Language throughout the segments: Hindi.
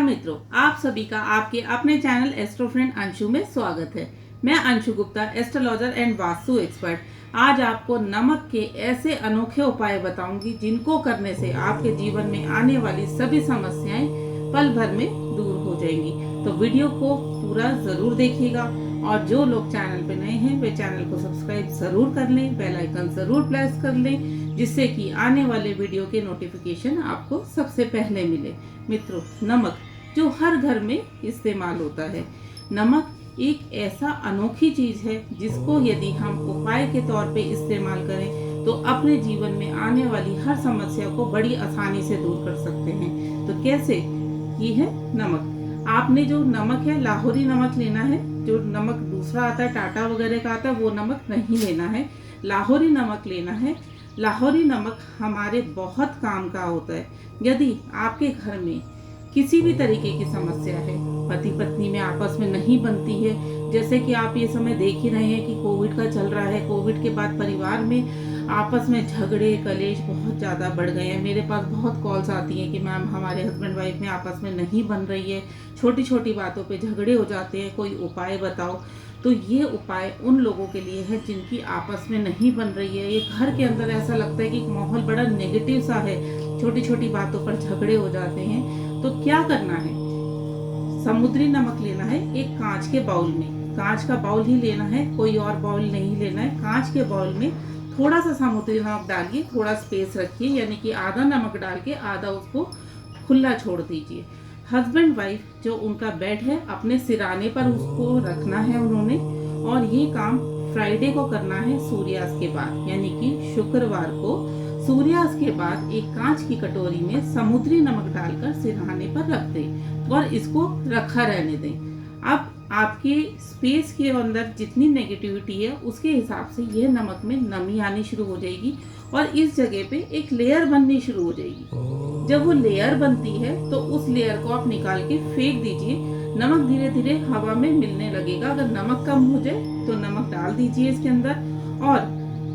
नमस्कार मित्रों, आप सभी का आपके अपने चैनल एस्ट्रो फ्रेंड अंशु में स्वागत है। मैं Anshu Gupta, astrologer and vastu expert. आज आपको नमक के ऐसे अनोखे उपाय बताऊंगी जिनको करने से आपके जीवन में आने वाली सभी समस्याएं पल भर में दूर हो जाएंगी। तो वीडियो को पूरा जरूर देखिएगा और जो लोग चैनल पे नए हैं वे चैनल को सब्सक्राइब जरूर कर लें, बेल आइकन जरूर प्रेस कर लें, जिससे कि आने वाले वीडियो के नोटिफिकेशन आपको सबसे पहले मिले। मित्रों, नमक जो हर घर में इस्तेमाल होता है, नमक एक ऐसा अनोखी चीज है जिसको यदि हम उपाय के तौर पे इस्तेमाल करें तो अपने जीवन में आने वाली हर समस्या को बड़ी आसानी से दूर कर सकते हैं। तो कैसे? ये है नमक। आपने जो नमक है, लाहौरी नमक लेना है। जो नमक दूसरा आता है, टाटा वगैरह का आता है, वो नमक नहीं लेना है, लाहौरी नमक लेना है। लाहौरी नमक हमारे बहुत काम का होता है। यदि आपके घर में किसी भी तरीके की समस्या है, पति पत्नी में आपस में नहीं बनती है, जैसे कि आप ये समय देख ही रहे हैं कि कोविड का चल रहा है, कोविड के बाद परिवार में आपस में झगड़े कलेश बहुत ज़्यादा बढ़ गए हैं। मेरे पास बहुत कॉल्स आती हैं कि मैम हमारे हस्बैंड वाइफ में आपस में नहीं बन रही है, छोटी छोटी बातों पे झगड़े हो जाते हैं, कोई उपाय बताओ। तो ये उपाय उन लोगों के लिए है जिनकी आपस में नहीं बन रही है। ये घर के अंदर ऐसा लगता है कि माहौल बड़ा नेगेटिव सा है, छोटी छोटी बातों पर झगड़े हो जाते हैं। तो क्या करना है? समुद्री नमक लेना है एक कांच के बाउल में। कांच का बाउल ही लेना है, कोई और बाउल नहीं लेना है। कांच के बाउल में थोड़ा सा समुद्री नमक डालिए, थोड़ा स्पेस रखिए, यानी कि आधा नमक डाल के आधा उसको खुला छोड़ दीजिए। हस्बैंड वाइफ जो उनका बेड है, अपने सिराने पर उसको रखना है उन्होंने, और ये काम फ्राइडे को करना है सूर्यास्त के बाद, यानी कि शुक्रवार को सूर्यास्त के बाद एक कांच की कटोरी में समुद्री नमक डालकर सिरहाने पर रख दें और इसको रखा रहने दें। अब आपके स्पेस के अंदर जितनी नेगेटिविटी है उसके हिसाब से यह नमक में नमी आनी शुरू हो जाएगी और इस जगह पे एक लेयर बननी शुरू हो जाएगी। जब वो लेयर बनती है तो उस लेयर को आप निकाल के फेंक दीजिए। नमक धीरे धीरे हवा में मिलने लगेगा। अगर नमक कम हो जाए तो नमक डाल दीजिए इसके अंदर और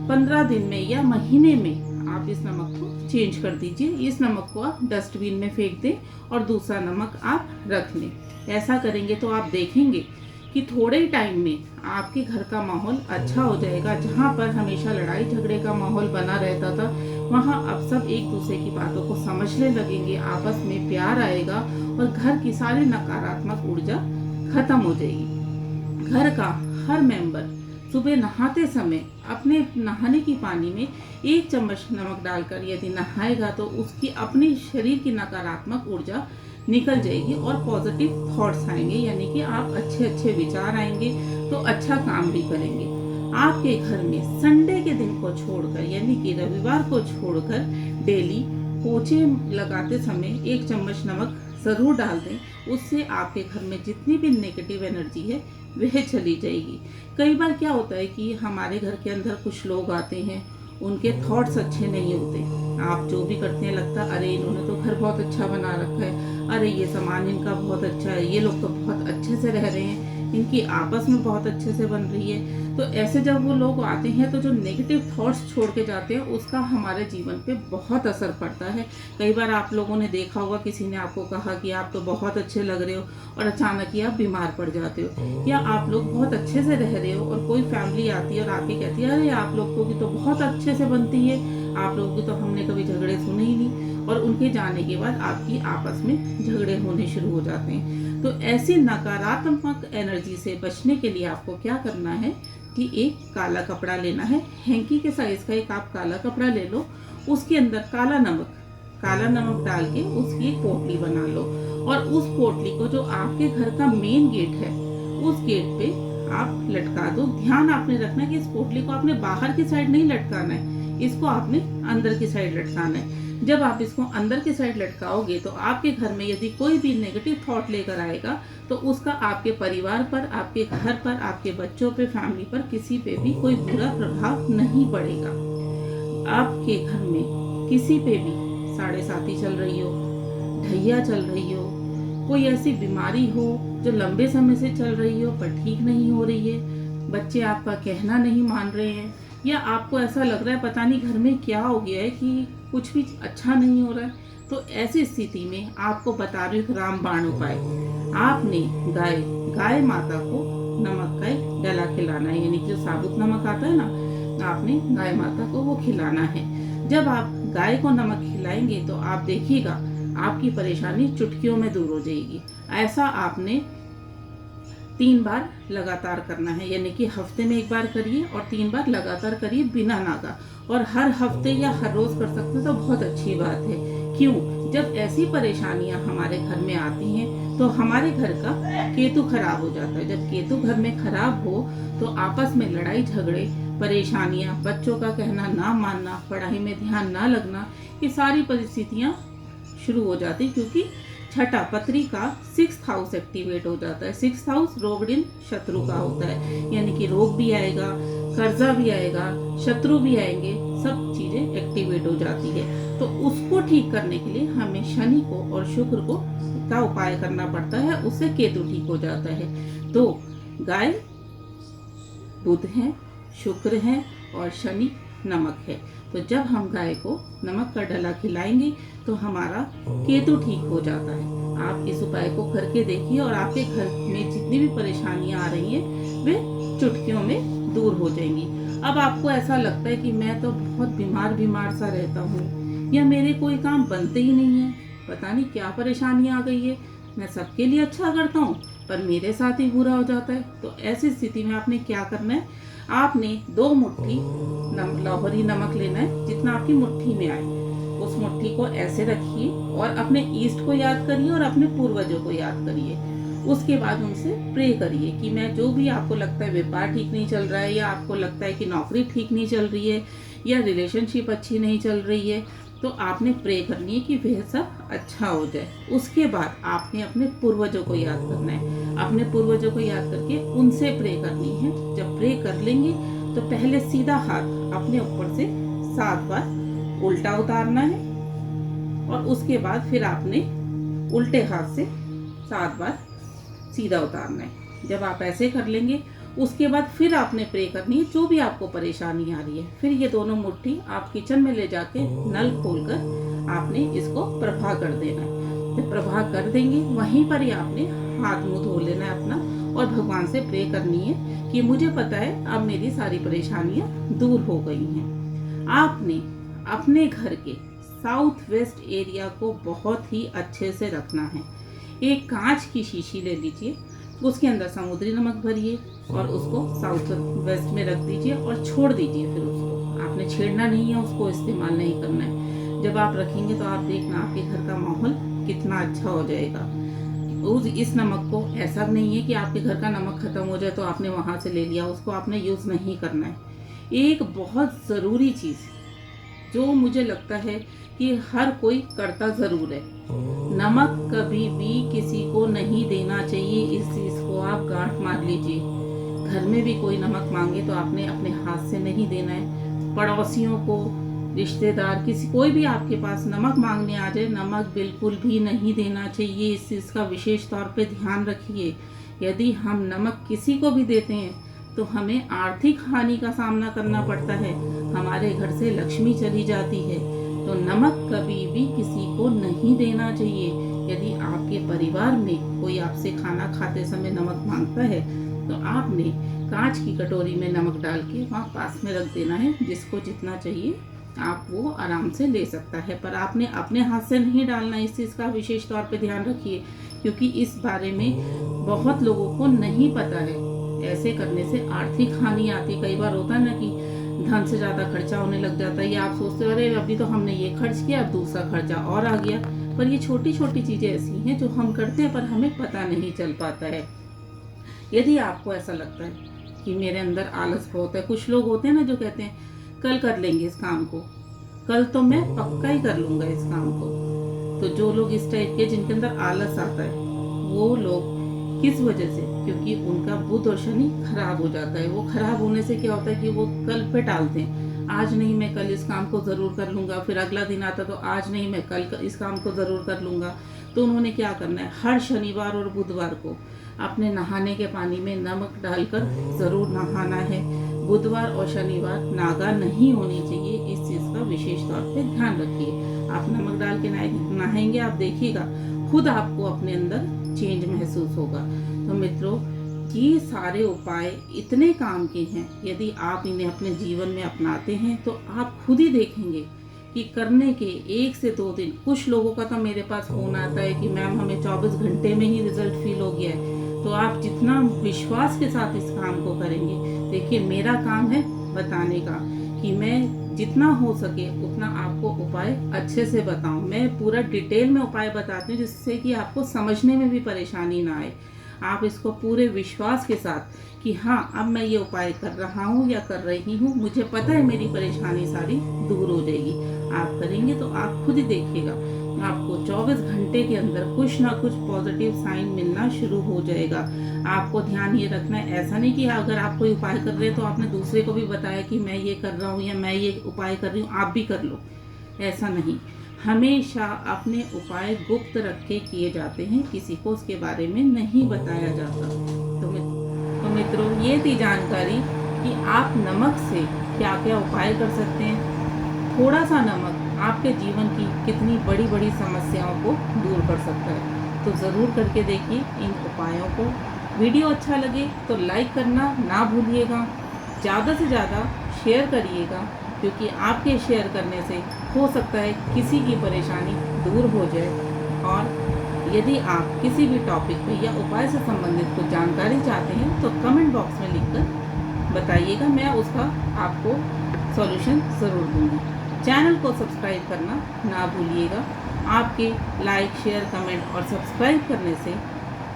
15 दिन में या महीने में आप इस नमक को चेंज कर दीजिए। इस नमक को आप डस्टबिन में फेंक दें और दूसरा नमक आप रख लें। ऐसा करेंगे तो आप देखेंगे कि थोड़े ही टाइम में आपके घर का माहौल अच्छा हो जाएगा। जहाँ पर हमेशा लड़ाई झगड़े का माहौल बना रहता था, वहाँ अब सब एक दूसरे की बातों को समझने लगेंगे, आपस में प्यार आएगा और घर की सारी नकारात्मक ऊर्जा खत्म हो जाएगी। घर का हर मेंबर सुबह नहाते समय अपने नहाने की पानी में 1 चम्मच नमक डालकर यदि नहाएगा तो उसकी अपने शरीर की नकारात्मक ऊर्जा निकल जाएगी और पॉजिटिव थॉट्स आएंगे, यानी कि आप अच्छे अच्छे विचार आएंगे तो अच्छा काम भी करेंगे। आपके घर में संडे के दिन को छोड़कर, यानी कि रविवार को छोड़कर, डेली पोछे लगाते समय 1 चम्मच नमक ज़रूर डाल दें। उससे आपके घर में जितनी भी नेगेटिव एनर्जी है वह चली जाएगी। कई बार क्या होता है कि हमारे घर के अंदर कुछ लोग आते हैं, उनके थॉट्स अच्छे नहीं होते। आप जो भी करते हैं लगता है अरे इन्होंने तो घर बहुत अच्छा बना रखा है, अरे ये सामान इनका बहुत अच्छा है, ये लोग तो बहुत अच्छे से रह रहे हैं, इनकी आपस में बहुत अच्छे से बन रही है। तो ऐसे जब वो लोग आते हैं तो जो नेगेटिव थॉट्स छोड़ के जाते हैं उसका हमारे जीवन पे बहुत असर पड़ता है। कई बार आप लोगों ने देखा होगा, किसी ने आपको कहा कि आप तो बहुत अच्छे लग रहे हो और अचानक ही आप बीमार पड़ जाते हो, या आप लोग बहुत अच्छे से रह रहे हो और कोई फैमिली आती है और आके कहती है अरे आप लोगों की तो बहुत अच्छे से बनती है, आप लोगों की तो हमने कभी झगड़े सुने ही नहीं, और उनके जाने के बाद आपकी आपस में झगड़े होने शुरू हो जाते हैं। तो ऐसी नकारात्मक एनर्जी से बचने के लिए आपको क्या करना है कि एक काला कपड़ा लेना है, हैंकी के साइज का एक आप काला कपड़ा ले लो, उसके अंदर काला नमक डाल के उसकी एक पोटली बना लो और उस पोटली को जो आपके घर का मेन गेट है उस गेट पे आप लटका दो। ध्यान आपने रखना है कि इस पोटली को आपने बाहर की साइड नहीं लटकाना है, इसको आपने अंदर की साइड लटकाना है। जब आप इसको अंदर की साइड लटकाओगे तो आपके घर में यदि कोई भी नेगेटिव थॉट लेकर आएगा तो उसका आपके परिवार पर, आपके घर पर, आपके बच्चों पे, फैमिली पर, किसी पे भी कोई बुरा प्रभाव नहीं पड़ेगा। आपके घर में किसी पे भी साढ़े साती चल रही हो, ढैया चल रही हो, कोई ऐसी बीमारी हो जो लंबे समय से चल रही हो पर ठीक नहीं हो रही है, बच्चे आपका कहना नहीं मान रहे हैं, या आपको ऐसा लग रहा है पता नहीं घर में क्या हो गया है कि कुछ भी अच्छा नहीं हो रहा है, तो ऐसी स्थिति में आपको बता रही हूँ रामबाण उपाय। आपने गाय माता को नमक का एक डला खिलाना है, यानी कि जो साबुत नमक आता है ना, आपने गाय माता को वो खिलाना है। जब आप गाय को नमक खिलाएंगे तो आप देखिएगा आपकी परेशानी चुटकियों में दूर हो जाएगी। ऐसा आपने 3 बार लगातार करना है, यानी कि हफ्ते में 1 बार करिए और 3 बार लगातार करिए बिना नागा। और हर हफ्ते या हर रोज कर सकते तो बहुत अच्छी बात है। क्यों? जब ऐसी परेशानियां हमारे घर में आती हैं तो हमारे घर का केतु खराब हो जाता है। जब केतु घर में खराब हो तो आपस में लड़ाई झगड़े, परेशानियां, बच्चों का कहना ना मानना, पढ़ाई में ध्यान ना लगना, ये सारी परिस्थितियां शुरू हो जाती, क्योंकि छठा पत्री का 6th हाउस एक्टिवेट हो जाता है। 6th हाउस रोगडिन शत्रु का होता है, यानी कि रोग भी आएगा, कर्जा भी आएगा, शत्रु भी आएंगे, सब चीजें एक्टिवेट हो जाती है। तो उसको ठीक करने के लिए हमें शनि को और शुक्र को का उपाय करना पड़ता है, उससे केतु ठीक हो जाता है। तो गाय बुध है, शुक्र है और शनि नमक है। तो जब हम गाय को नमक का डला खिलाएंगे तो हमारा केतु ठीक हो जाता है। आप इस उपाय को करके देखिए और आपके घर में जितनी भी परेशानियां आ रही हैं वे चुटकियों में दूर हो जाएंगी। अब आपको ऐसा लगता है कि मैं तो बहुत बीमार सा रहता हूँ, या मेरे कोई काम बनते ही नहीं है, पता नहीं क्या परेशानी आ गई है, मैं सबके लिए अच्छा करता हूँ पर मेरे साथ ही बुरा हो जाता है। तो ऐसी स्थिति में आपने क्या करना है, आपने 2 मुट्ठी लाहौरी नमक लेना है, जितना आपकी मुट्ठी में आए। उस मुट्ठी को ऐसे रखिए और अपने ईस्ट को याद करिए और अपने पूर्वजों को याद करिए। उसके बाद उनसे प्रे करिए कि मैं जो भी आपको लगता है व्यापार ठीक नहीं चल रहा है, या आपको लगता है कि नौकरी ठीक नहीं चल रही है, या रिलेशनशिप अच्छी नहीं चल रही है, तो आपने प्रे करनी है कि वह सब अच्छा हो जाए। उसके बाद आपने अपने पूर्वजों को याद करना है। अपने पूर्वजों को याद करके उनसे प्रे करनी है। जब प्रे कर लेंगे तो पहले सीधा हाथ अपने ऊपर से 7 बार उल्टा उतारना है, और उसके बाद फिर आपने उल्टे हाथ से 7 बार सीधा उतारना है। जब आप ऐसे कर लेंगे उसके बाद फिर आपने प्रे करनी है जो भी आपको परेशानी आ रही है। फिर ये दोनों मुट्ठी आप किचन में ले जाके नल खोलकर आपने इसको प्रभा कर देना है। जब प्रभा कर देंगे वहीं पर ही आपने हाथ मुंह धो लेना है अपना, और भगवान से प्रे करनी है कि मुझे पता है अब मेरी सारी परेशानियां दूर हो गई हैं। आपने अपने घर के साउथ वेस्ट एरिया को बहुत ही अच्छे से रखना है। एक कांच की शीशी ले लीजिए, उसके अंदर समुद्री नमक भरिए और उसको साउथ वेस्ट में रख दीजिए और छोड़ दीजिए। फिर उसको आपने छेड़ना नहीं है, उसको इस्तेमाल नहीं करना है। जब आप रखेंगे तो आप देखना आपके घर का माहौल कितना अच्छा हो जाएगा। इस नमक को ऐसा नहीं है कि आपके घर का नमक खत्म हो जाए तो आपने वहां से ले लिया, उसको आपने यूज नहीं करना है। एक बहुत ज़रूरी चीज़ जो मुझे लगता है कि हर कोई करता ज़रूर है, नमक कभी भी किसी को नहीं देना चाहिए। इस चीज़ को आप गांठ मार लीजिए। घर में भी कोई नमक मांगे तो आपने अपने हाथ से नहीं देना है। पड़ोसियों को, रिश्तेदार, किसी कोई भी आपके पास नमक मांगने आ जाए, नमक बिल्कुल भी नहीं देना चाहिए। इस चीज़ का विशेष तौर पे ध्यान रखिए। यदि हम नमक किसी को भी देते हैं तो हमें आर्थिक हानि का सामना करना पड़ता है, हमारे घर से लक्ष्मी चली जाती है। तो नमक कभी भी किसी को नहीं देना चाहिए। यदि आपके परिवार में कोई आपसे खाना खाते समय नमक मांगता है तो आपने कांच की कटोरी में नमक डाल के वहाँ पास में रख देना है। जिसको जितना चाहिए आप वो आराम से ले सकता है, पर आपने अपने हाथ से नहीं डालना। इस चीज़ का विशेष तौर पे ध्यान रखिए, क्योंकि इस बारे में बहुत लोगों को नहीं पता है। ऐसे करने से आर्थिक हानि आती। कई बार होता है ना कि धन से ज़्यादा खर्चा होने लग जाता है, या आप सोचते हो अरे अभी तो हमने ये खर्च किया, अब दूसरा खर्चा और आ गया। पर ये छोटी छोटी चीज़ें ऐसी हैं जो हम करते हैं पर हमें पता नहीं चल पाता है। यदि आपको ऐसा लगता है कि मेरे अंदर आलस बहुत है, कुछ लोग होते हैं ना जो कहते हैं कल कर लेंगे इस काम को, कल तो मैं पक्का ही कर लूँगा इस काम को। तो जो लोग इस टाइप के जिनके अंदर आलस आता है वो लोग किस वजह से, क्योंकि उनका बुध और शनि खराब हो जाता है। वो खराब होने से क्या होता है कि वो कल पे टालते हैं। आज नहीं मैं कल इस काम को ज़रूर कर लूँगा, फिर अगला दिन आता तो आज नहीं मैं कल इस काम को ज़रूर कर लूँगा। तो उन्होंने क्या करना है, हर शनिवार और बुधवार को अपने नहाने के पानी में नमक डालकर ज़रूर नहाना है। बुधवार और शनिवार नागा नहीं होनी चाहिए। इस चीज़ का विशेष तौर पे ध्यान रखिए। आप नमक डाल के नहाएंगे, आप देखिएगा खुद आपको अपने अंदर चेंज महसूस होगा। तो मित्रों, ये सारे उपाय इतने काम के हैं, यदि आप इन्हें अपने जीवन में अपनाते हैं तो आप खुद ही देखेंगे कि करने के 1 से 2 दिन, कुछ लोगों का तो मेरे पास फ़ोन आता है कि मैम हमें 24 घंटे में ही रिजल्ट फील हो गया है। तो आप जितना विश्वास के साथ इस काम को करेंगे, देखिए मेरा काम है बताने का कि मैं जितना हो सके उतना आपको उपाय अच्छे से बताऊं। मैं पूरा डिटेल में उपाय बताती हूँ जिससे कि आपको समझने में भी परेशानी ना आए। आप इसको पूरे विश्वास के साथ कि हाँ, अब मैं ये उपाय कर रहा हूँ या कर रही हूँ, मुझे पता है मेरी परेशानी सारी दूर हो जाएगी। आप करेंगे तो आप खुद ही देखिएगा, आपको 24 घंटे के अंदर कुछ ना कुछ पॉजिटिव साइन मिलना शुरू हो जाएगा। आपको ध्यान ये रखना है, ऐसा नहीं कि अगर आप कोई उपाय कर रहे हैं तो आपने दूसरे को भी बताया कि मैं ये कर रहा हूँ या मैं ये उपाय कर रही हूँ, आप भी कर लो। ऐसा नहीं, हमेशा अपने उपाय गुप्त रख के किए जाते हैं, किसी को उसके बारे में नहीं बताया जाता। तो मित्रों, ये थी जानकारी कि आप नमक से क्या क्या उपाय कर सकते हैं। थोड़ा सा नमक आपके जीवन की कितनी बड़ी बड़ी समस्याओं को दूर कर सकता है। तो ज़रूर करके देखिए इन उपायों को। वीडियो अच्छा लगे तो लाइक करना ना भूलिएगा, ज़्यादा से ज़्यादा शेयर करिएगा, क्योंकि आपके शेयर करने से हो सकता है किसी की परेशानी दूर हो जाए। और यदि आप किसी भी टॉपिक पे या उपाय से संबंधित कुछ जानकारी चाहते हैं तो कमेंट बॉक्स में लिखकर बताइएगा, मैं उसका आपको सॉल्यूशन ज़रूर दूँगी। चैनल को सब्सक्राइब करना ना भूलिएगा। आपके लाइक, शेयर, कमेंट और सब्सक्राइब करने से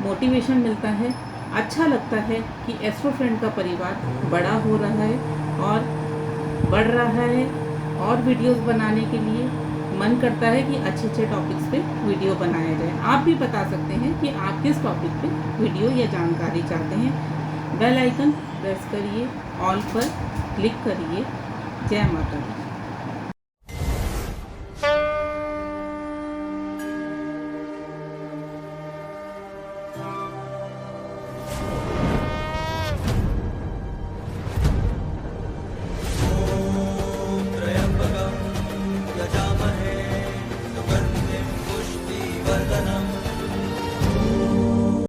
मोटिवेशन मिलता है, अच्छा लगता है कि एस्ट्रो फ्रेंड का परिवार बड़ा हो रहा है और बढ़ रहा है, और वीडियोस बनाने के लिए मन करता है कि अच्छे अच्छे टॉपिक्स पे वीडियो बनाया जाए। आप भी बता सकते हैं कि आप किस टॉपिक पे वीडियो या जानकारी चाहते हैं। बेल आइकन प्रेस करिए, ऑल पर क्लिक करिए। जय माता दी।